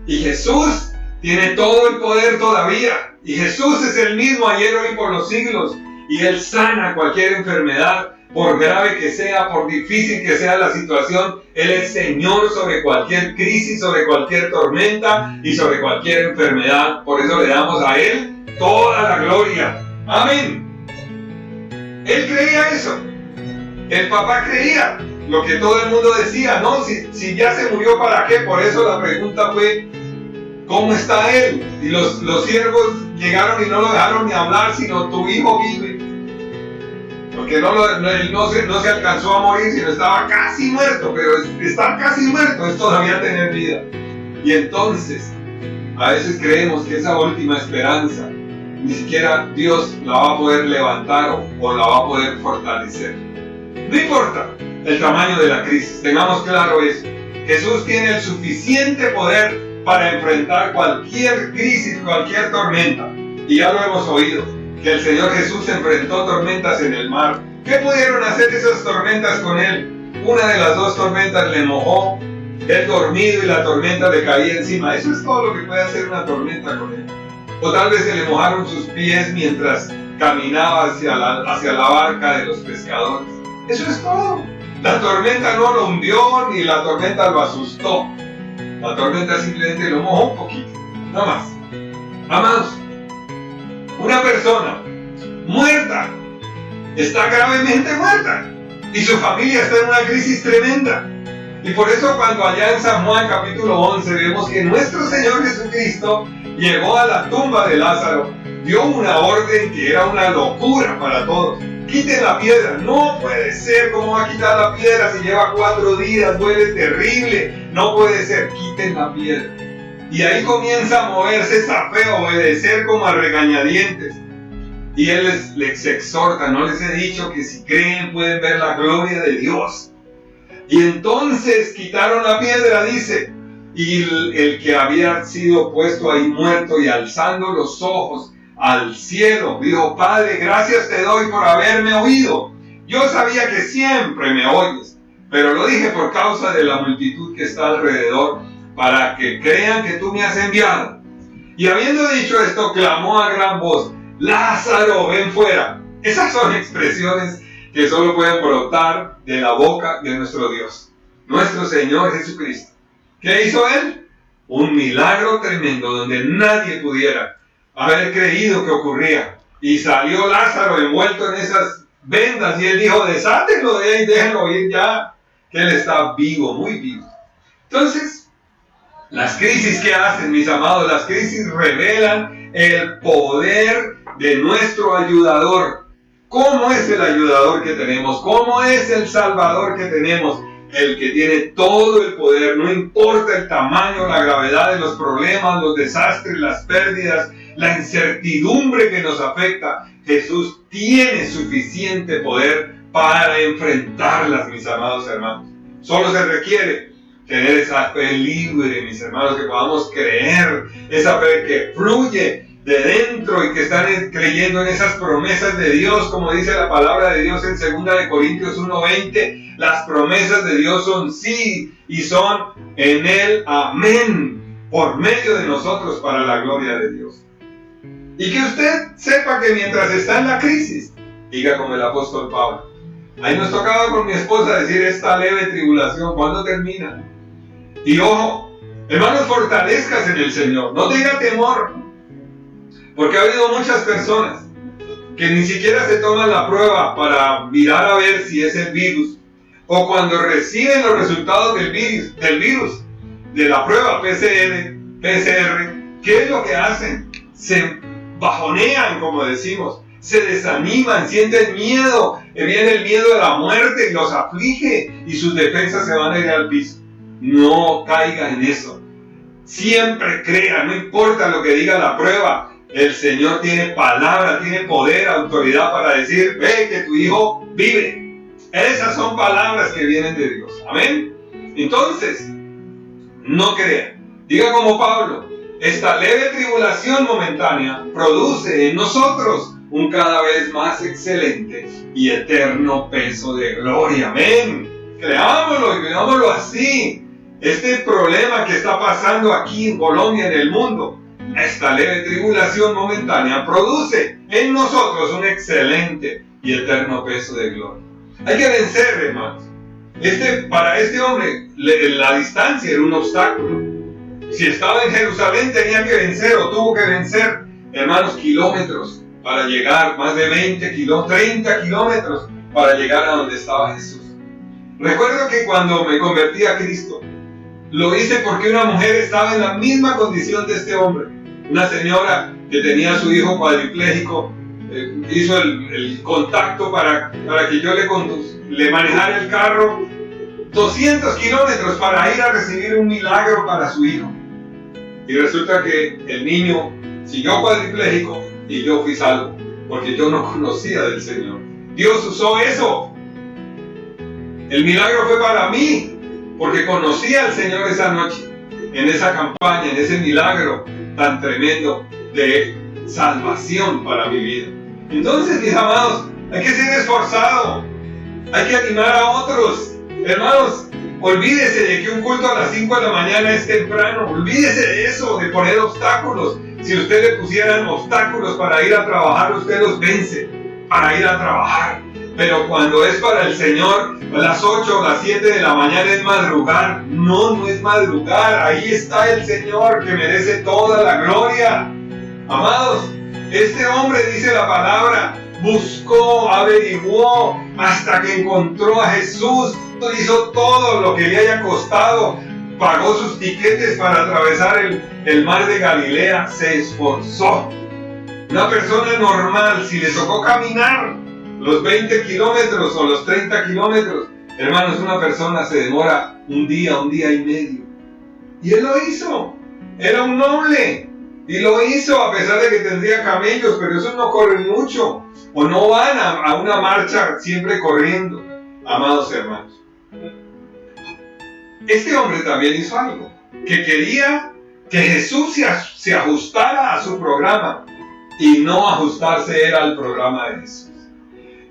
Y Jesús tiene todo el poder todavía. Y Jesús es el mismo ayer, hoy, por los siglos. Y Él sana cualquier enfermedad, por grave que sea, por difícil que sea la situación. Él es Señor sobre cualquier crisis, sobre cualquier tormenta y sobre cualquier enfermedad. Por eso le damos a Él toda la gloria. Amén. Él creía eso. El papá creía lo que todo el mundo decía, ¿no? Si ya se murió, ¿para qué? Por eso la pregunta fue, ¿cómo está él? Y los siervos llegaron y no lo dejaron ni hablar, sino tu hijo vive. Porque él no se alcanzó a morir, sino estaba casi muerto. Pero estar casi muerto es todavía tener vida. Y entonces, a veces creemos que esa última esperanza, ni siquiera Dios la va a poder levantar o la va a poder fortalecer. No importa el tamaño de la crisis, tengamos claro eso. Jesús tiene el suficiente poder para enfrentar cualquier crisis, cualquier tormenta. Y ya lo hemos oído, que el Señor Jesús enfrentó tormentas en el mar. ¿Qué pudieron hacer esas tormentas con Él? Una de las dos tormentas le mojó, Él dormido y la tormenta le caía encima. Eso es todo lo que puede hacer una tormenta con Él. o tal vez se le mojaron sus pies mientras caminaba hacia la barca de los pescadores. Eso es todo. La tormenta no lo hundió, ni la tormenta lo asustó. La tormenta simplemente lo mojó un poquito, nada más. Amados, una persona muerta está gravemente muerta y su familia está en una crisis tremenda. Y por eso cuando allá en San Juan capítulo 11 vemos que nuestro Señor Jesucristo llegó a la tumba de Lázaro, dio una orden que era una locura para todos. Quiten la piedra. No puede ser. ¿Cómo va a quitar la piedra si lleva 4 días? Huele terrible. No puede ser. Quiten la piedra. Y ahí comienza a moverse Zafeo, a obedecer como a regañadientes. Y él les exhorta: no les he dicho que si creen pueden ver la gloria de Dios. Y entonces quitaron la piedra, dice. Y el que había sido puesto ahí muerto, y alzando los ojos al cielo, dijo: Padre, gracias te doy por haberme oído. Yo sabía que siempre me oyes, pero lo dije por causa de la multitud que está alrededor, para que crean que tú me has enviado. Y habiendo dicho esto, clamó a gran voz: Lázaro, ven fuera. Esas son expresiones que solo pueden brotar de la boca de nuestro Dios, nuestro Señor Jesucristo. ¿Qué hizo Él? Un milagro tremendo donde nadie pudiera haber creído que ocurría. Y salió Lázaro envuelto en esas vendas y Él dijo: desátenlo de ahí, déjenlo ir ya, que Él está vivo, muy vivo. Entonces, las crisis que hacen, mis amados, las crisis revelan el poder de nuestro ayudador. ¿Cómo es el ayudador que tenemos? ¿Cómo es el Salvador que tenemos? El que tiene todo el poder, no importa el tamaño, la gravedad de los problemas, los desastres, las pérdidas, la incertidumbre que nos afecta. Jesús tiene suficiente poder para enfrentarlas, mis amados hermanos. Solo se requiere tener esa fe libre, mis hermanos, que podamos creer, esa fe que fluye de dentro y que están creyendo en esas promesas de Dios, como dice la palabra de Dios en 2 de Corintios 1:20, las promesas de Dios son sí y son en Él amén, por medio de nosotros para la gloria de Dios. Y que usted sepa que mientras está en la crisis, diga como el apóstol Pablo: ahí nos tocaba con mi esposa decir, esta leve tribulación, ¿cuándo termina? Y ojo, hermanos, fortalezcas en el Señor, no tenga temor. Porque ha habido muchas personas que ni siquiera se toman la prueba para mirar a ver si es el virus. O cuando reciben los resultados del virus, de la prueba PCR, ¿qué es lo que hacen? Se bajonean, como decimos. Se desaniman, sienten miedo. Viene el miedo de la muerte y los aflige y sus defensas se van a ir al piso. No caiga en eso. Siempre crea, no importa lo que diga la prueba. El Señor tiene palabra, tiene poder, autoridad para decir: ve que tu hijo vive. Esas son palabras que vienen de Dios. Amén. Entonces, no crea. Diga como Pablo: esta leve tribulación momentánea produce en nosotros un cada vez más excelente y eterno peso de gloria. Amén. Creámoslo y veámoslo así. Este problema que está pasando aquí en Colombia, en el mundo, esta leve tribulación momentánea produce en nosotros un excelente y eterno peso de gloria. Hay que vencer, hermanos. Para este hombre, la distancia era un obstáculo. Si estaba en Jerusalén, tenía que vencer, o tuvo que vencer, hermanos, kilómetros para llegar, más de 30 kilómetros para llegar a donde estaba Jesús. Recuerdo que cuando me convertí a Cristo, lo hice porque una mujer estaba en la misma condición de este hombre. Una señora que tenía a su hijo cuadripléjico, hizo el contacto para que yo le manejara el carro 200 kilómetros para ir a recibir un milagro para su hijo. Y resulta que el niño siguió cuadripléjico y yo fui salvo, porque yo no conocía del Señor. Dios usó eso. El milagro fue para mí, porque conocí al Señor esa noche, en esa campaña, en ese milagro tan tremendo de salvación para mi vida. Entonces, mis amados, hay que ser esforzado, hay que animar a otros. Hermanos, olvídese de que un culto a las 5 de la mañana es temprano, olvídese de eso, de poner obstáculos. Si usted le pusieran obstáculos para ir a trabajar, usted los vence para ir a trabajar. Pero cuando es para el Señor, a las 8 o las 7 de la mañana es madrugar. No es madrugar. Ahí está el Señor que merece toda la gloria. Amados, este hombre, dice la palabra, buscó, averiguó, hasta que encontró a Jesús. Hizo todo lo que le haya costado. Pagó sus tiquetes para atravesar el mar de Galilea. Se esforzó. Una persona normal, si le tocó caminar los 20 kilómetros o los 30 kilómetros, hermanos, una persona se demora un día y medio. Y él lo hizo. Era un noble. Y lo hizo a pesar de que tendría camellos, pero esos no corren mucho. O no van a una marcha siempre corriendo. Amados hermanos, este hombre también hizo algo. Que quería que Jesús se ajustara a su programa y no ajustarse él al programa de Jesús.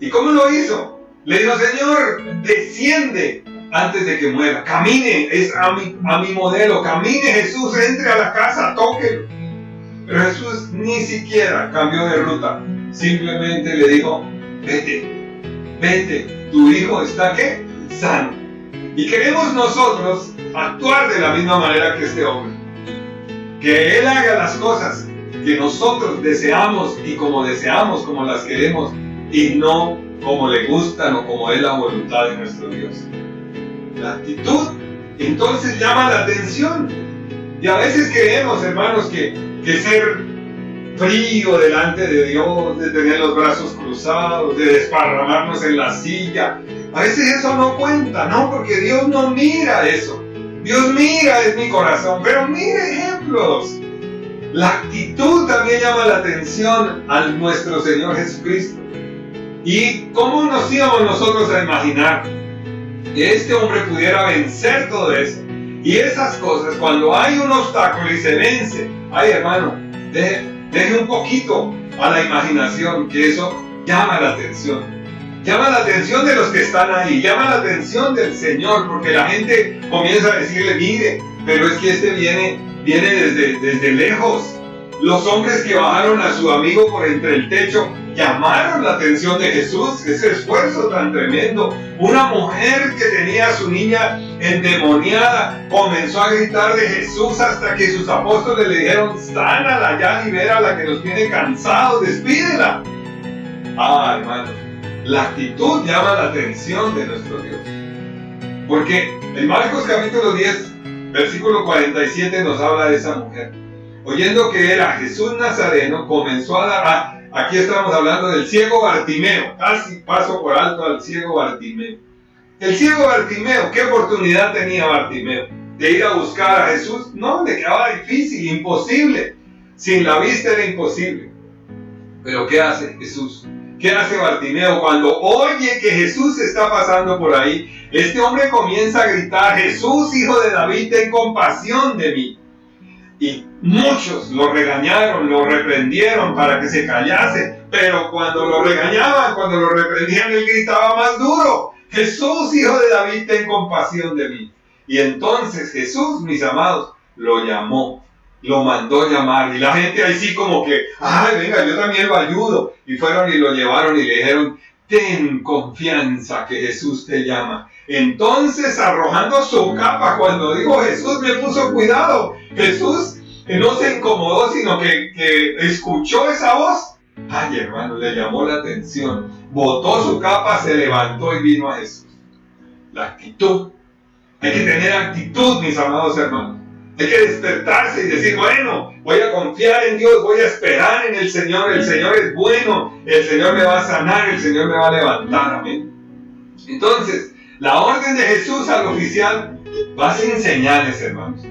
¿Y cómo lo hizo? Le dijo: Señor, desciende antes de que muera. Camine, es a mi modelo. Camine, Jesús, entre a la casa, tóquelo. Pero Jesús ni siquiera cambió de ruta. Simplemente le dijo: vete, tu hijo está, ¿qué? Sano. Y queremos nosotros actuar de la misma manera que este hombre. Que Él haga las cosas que nosotros deseamos y como deseamos, como las queremos, y no como le gustan o como es la voluntad de nuestro Dios. La actitud entonces llama la atención. Y a veces creemos, hermanos, que ser frío delante de Dios, de tener los brazos cruzados, de desparramarnos en la silla, a veces eso no cuenta, ¿no? Porque Dios no mira eso. Dios mira es mi corazón, pero mire ejemplos. La actitud también llama la atención a nuestro Señor Jesucristo. ¿Y cómo nos íbamos nosotros a imaginar que este hombre pudiera vencer todo eso? Y esas cosas, cuando hay un obstáculo y se vence, ay hermano, deje un poquito a la imaginación, que eso llama la atención. Llama la atención de los que están ahí, llama la atención del Señor, porque la gente comienza a decirle: mire, pero es que este viene desde lejos. Los hombres que bajaron a su amigo por entre el techo llamaron la atención de Jesús. Ese esfuerzo tan tremendo. Una mujer que tenía a su niña endemoniada comenzó a gritar de Jesús hasta que sus apóstoles le dijeron: sánala ya, libérala, que nos tiene cansados, despídela. Ah, hermanos, la actitud llama la atención de nuestro Dios. Porque en Marcos capítulo 10, versículo 47 nos habla de esa mujer. Oyendo que era Jesús Nazareno, comenzó a dar... Aquí estamos hablando del ciego Bartimeo. Casi paso por alto al ciego Bartimeo. El ciego Bartimeo, ¿qué oportunidad tenía Bartimeo? ¿De ir a buscar a Jesús? No, le quedaba difícil, imposible. Sin la vista era imposible. Pero ¿qué hace Jesús? ¿Qué hace Bartimeo? Cuando oye que Jesús está pasando por ahí, este hombre comienza a gritar: Jesús, hijo de David, ten compasión de mí. Y muchos lo regañaron, lo reprendieron para que se callase. Pero cuando lo regañaban, cuando lo reprendían, él gritaba más duro: Jesús, hijo de David, ten compasión de mí. Y entonces Jesús, mis amados, lo llamó, lo mandó llamar. Y la gente ahí sí como que: ay, venga, yo también lo ayudo. Y fueron y lo llevaron y le dijeron: ten confianza que Jesús te llama. Entonces, arrojando su capa, cuando dijo Jesús, me puso cuidado. Jesús no se incomodó, sino que escuchó esa voz. Ay, hermano, le llamó la atención. Botó su capa, se levantó y vino a Jesús. La actitud. Hay que tener actitud, mis amados hermanos. Hay que despertarse y decir: bueno, voy a confiar en Dios, voy a esperar en el Señor es bueno, el Señor me va a sanar, el Señor me va a levantar, amén. Entonces, la orden de Jesús al oficial va sin señales, hermanos.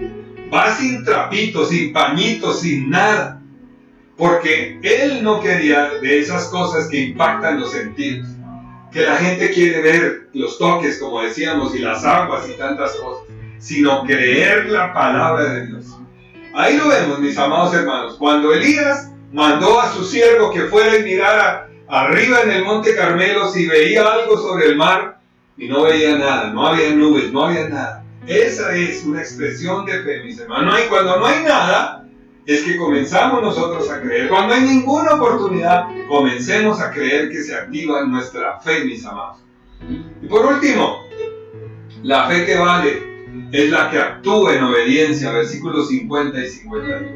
Va sin trapitos, sin pañitos, sin nada. Porque Él no quería de esas cosas que impactan los sentidos. Que la gente quiere ver los toques, como decíamos, y las aguas y tantas cosas. Sino creer la palabra de Dios. Ahí lo vemos, mis amados hermanos. Cuando Elías mandó a su siervo que fuera y mirara arriba en el monte Carmelo si veía algo sobre el mar, y no veía nada, no había nubes, no había nada. Esa es una expresión de fe, mis hermanos. Cuando no hay nada, es que comenzamos nosotros a creer. Cuando hay ninguna oportunidad, comencemos a creer que se activa nuestra fe, mis amados. Y por último, la fe que vale es la que actúa en obediencia, versículos 50 y 51.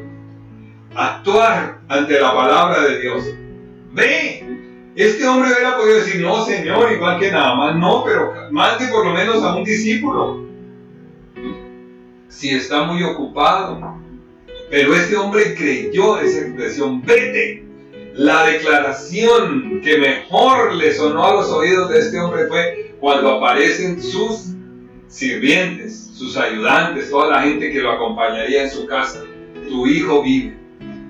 Actuar ante la palabra de Dios. Ve, este hombre hubiera podido decir, no Señor, igual que nada más, no, pero mande por lo menos a un discípulo. Si está muy ocupado. Pero este hombre creyó esa expresión, vete. La declaración que mejor le sonó a los oídos de este hombre fue cuando aparecen sus sirvientes, sus ayudantes, toda la gente que lo acompañaría en su casa. Tu hijo vive.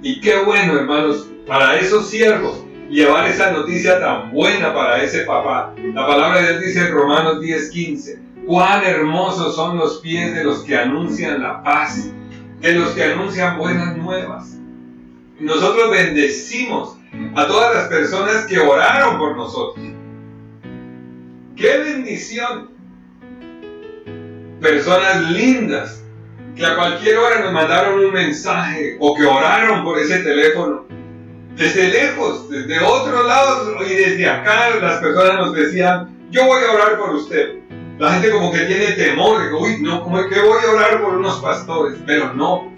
Y qué bueno, hermanos, para esos siervos, llevar esa noticia tan buena para ese papá. La palabra de Dios dice en Romanos 10:15, cuán hermosos son los pies de los que anuncian la paz, de los que anuncian buenas nuevas. Nosotros bendecimos a todas las personas que oraron por nosotros. ¡Qué bendición! Personas lindas que a cualquier hora nos mandaron un mensaje o que oraron por ese teléfono. Desde lejos, desde otros lados y desde acá las personas nos decían, yo voy a orar por usted. La gente como que tiene temor, de que, uy, no, ¿cómo es que voy a orar por unos pastores? Pero no,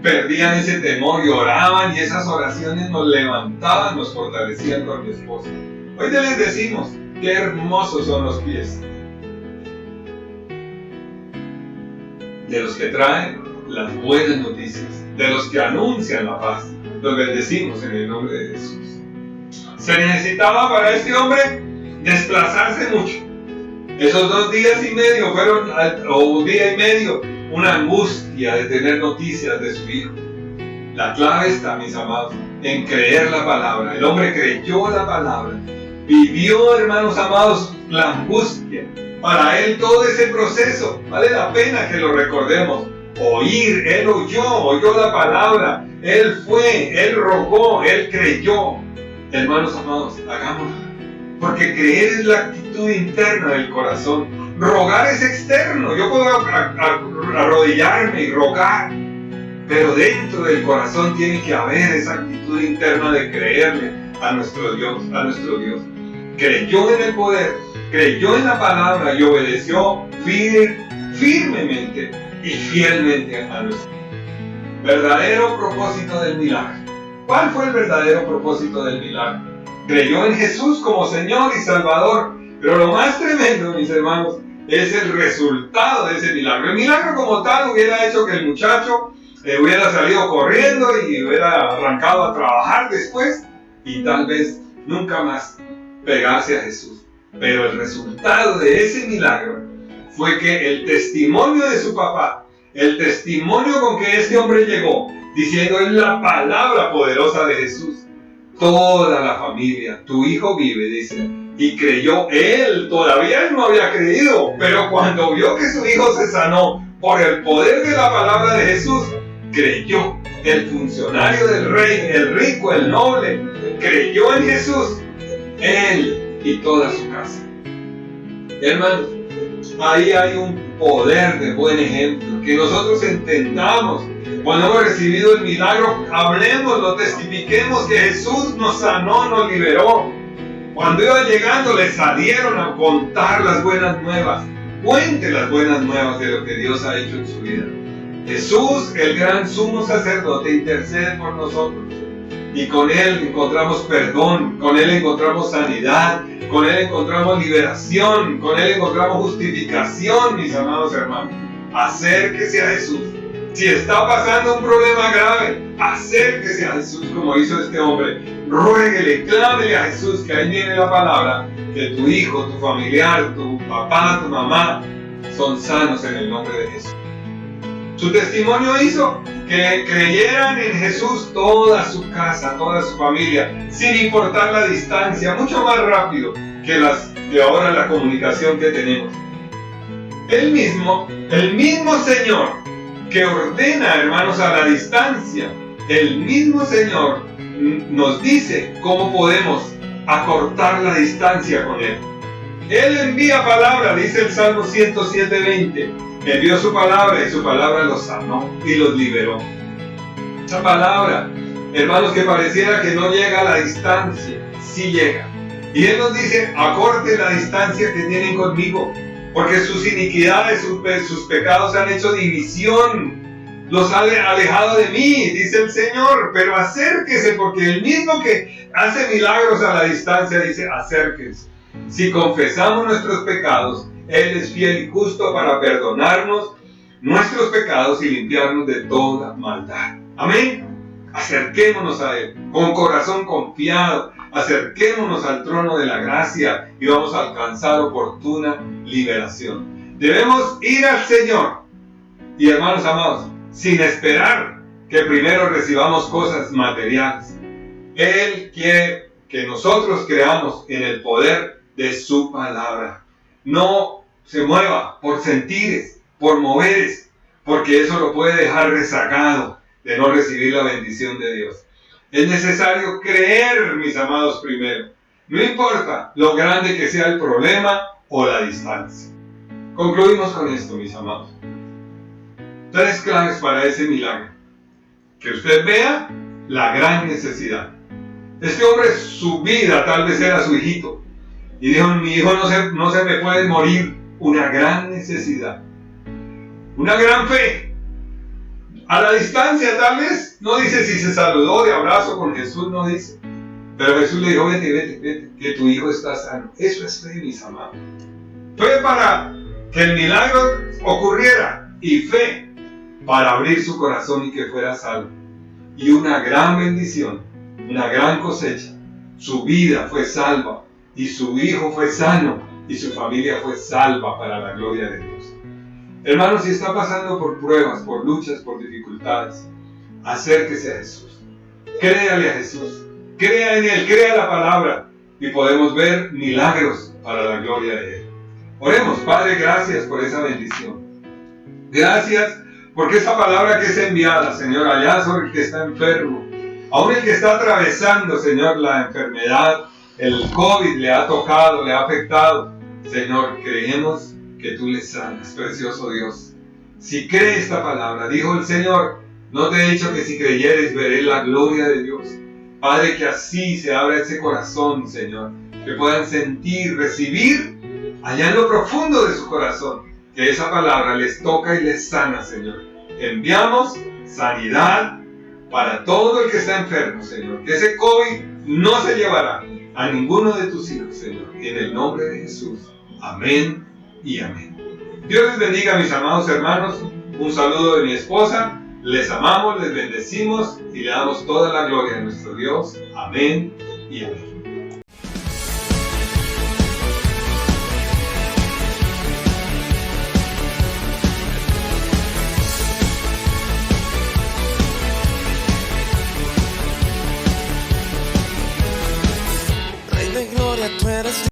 perdían ese temor y oraban y esas oraciones nos levantaban, nos fortalecían con mi esposa. Hoy les decimos, qué hermosos son los pies de los que traen las buenas noticias, de los que anuncian la paz. Los bendecimos en el nombre de Jesús. Se necesitaba para este hombre desplazarse mucho. Esos 2 días y medio fueron, o un día y medio, una angustia de tener noticias de su hijo. La clave está, mis amados, en creer la palabra. El hombre creyó la palabra. Vivió, hermanos amados, la angustia. Para él todo ese proceso vale la pena que lo recordemos. Oír, él oyó la palabra, él fue, él rogó, él creyó. Hermanos amados, hagámoslo. Porque creer es la actitud interna del corazón. Rogar es externo. Yo puedo arrodillarme y rogar, pero dentro del corazón tiene que haber esa actitud interna de creerle a nuestro Dios, Creyó en el poder, creyó en la palabra y obedeció firmemente y fielmente a nuestro verdadero propósito del milagro. ¿Cuál fue el verdadero propósito del milagro? Creyó en Jesús como Señor y Salvador, pero lo más tremendo, mis hermanos, es el resultado de ese milagro. El milagro como tal hubiera hecho que el muchacho hubiera salido corriendo y hubiera arrancado a trabajar después y tal vez nunca más pegarse a Jesús. Pero el resultado de ese milagro fue que el testimonio de su papá, el testimonio con que este hombre llegó, diciendo es la palabra poderosa de Jesús, toda la familia, tu hijo vive, dice, y creyó él. Todavía él no había creído, pero cuando vio que su hijo se sanó por el poder de la palabra de Jesús, creyó. El funcionario del rey, el rico, el noble, creyó en Jesús, él y toda su casa. Hermanos, ahí hay un poder de buen ejemplo, que nosotros entendamos. Cuando hemos recibido el milagro, hablemos, lo testifiquemos que Jesús nos sanó, nos liberó. Cuando iba llegando, le salieron a contar las buenas nuevas. Cuente las buenas nuevas de lo que Dios ha hecho en su vida. Jesús, el gran sumo sacerdote, intercede por nosotros. Y con Él encontramos perdón, con Él encontramos sanidad, con Él encontramos liberación, con Él encontramos justificación, mis amados hermanos. Acérquese a Jesús. Si está pasando un problema grave, acérquese a Jesús como hizo este hombre. Ruéguele, clámele a Jesús, que ahí viene la palabra, que tu hijo, tu familiar, tu papá, tu mamá, son sanos en el nombre de Jesús. Su testimonio hizo que creyeran en Jesús toda su casa, toda su familia, sin importar la distancia, mucho más rápido que ahora la comunicación que tenemos. El mismo Señor que ordena, hermanos, a la distancia, el mismo Señor nos dice cómo podemos acortar la distancia con Él. Él envía palabra, dice el Salmo 107:20. Envió su palabra y su palabra los sanó y los liberó. Esa palabra, hermanos, que pareciera que no llega a la distancia, sí llega. Y Él nos dice, acorten la distancia que tienen conmigo, porque sus iniquidades, sus pecados han hecho división, los ha alejado de mí, dice el Señor, pero acérquese, porque el mismo que hace milagros a la distancia dice, acérquense. Si confesamos nuestros pecados, Él es fiel y justo para perdonarnos nuestros pecados y limpiarnos de toda maldad. Amén. Acerquémonos a Él con corazón confiado, acerquémonos al trono de la gracia y vamos a alcanzar oportuna liberación. Debemos ir al Señor, y hermanos amados, sin esperar que primero recibamos cosas materiales. Él quiere que nosotros creamos en el poder de su palabra. No se mueva por sentires, por moveres, porque eso lo puede dejar rezagado de no recibir la bendición de Dios. Es necesario creer, mis amados, primero. No importa lo grande que sea el problema o la distancia. Concluimos con esto, mis amados. 3 claves para ese milagro. Que usted vea la gran necesidad. Este hombre, su vida tal vez era su hijito. Y dijo, mi hijo no se me puede morir. Una gran necesidad. Una gran fe. A la distancia tal vez, no dice si se saludó de abrazo con Jesús, no dice. Pero Jesús le dijo, vete, que tu hijo está sano. Eso es fe, mis amados. Fe para que el milagro ocurriera y fe para abrir su corazón y que fuera salvo. Y una gran bendición, una gran cosecha. Su vida fue salva y su hijo fue sano y su familia fue salva para la gloria de Dios. Hermanos, si está pasando por pruebas, por luchas, por dificultades, acérquese a Jesús. Créale a Jesús. Crea en Él, crea la palabra y podemos ver milagros para la gloria de Él. Oremos. Padre, gracias por esa bendición. Gracias porque esa palabra que es enviada, Señor, allá sobre el que está enfermo, aún el que está atravesando, Señor, la enfermedad, el COVID le ha tocado, le ha afectado. Señor, creemos que tú le sanas, precioso Dios. Si cree esta palabra, dijo el Señor, no te he dicho que si creyeres veré la gloria de Dios. Padre, que así se abra ese corazón, Señor, que puedan sentir, recibir allá en lo profundo de su corazón, que esa palabra les toca y les sana, Señor. Enviamos sanidad para todo el que está enfermo, Señor. Que ese COVID no se llevará a ninguno de tus hijos, Señor. En el nombre de Jesús. Amén y amén. Dios les bendiga, mis amados hermanos. Un saludo de mi esposa. Les amamos, les bendecimos y le damos toda la gloria a nuestro Dios. Amén y amén.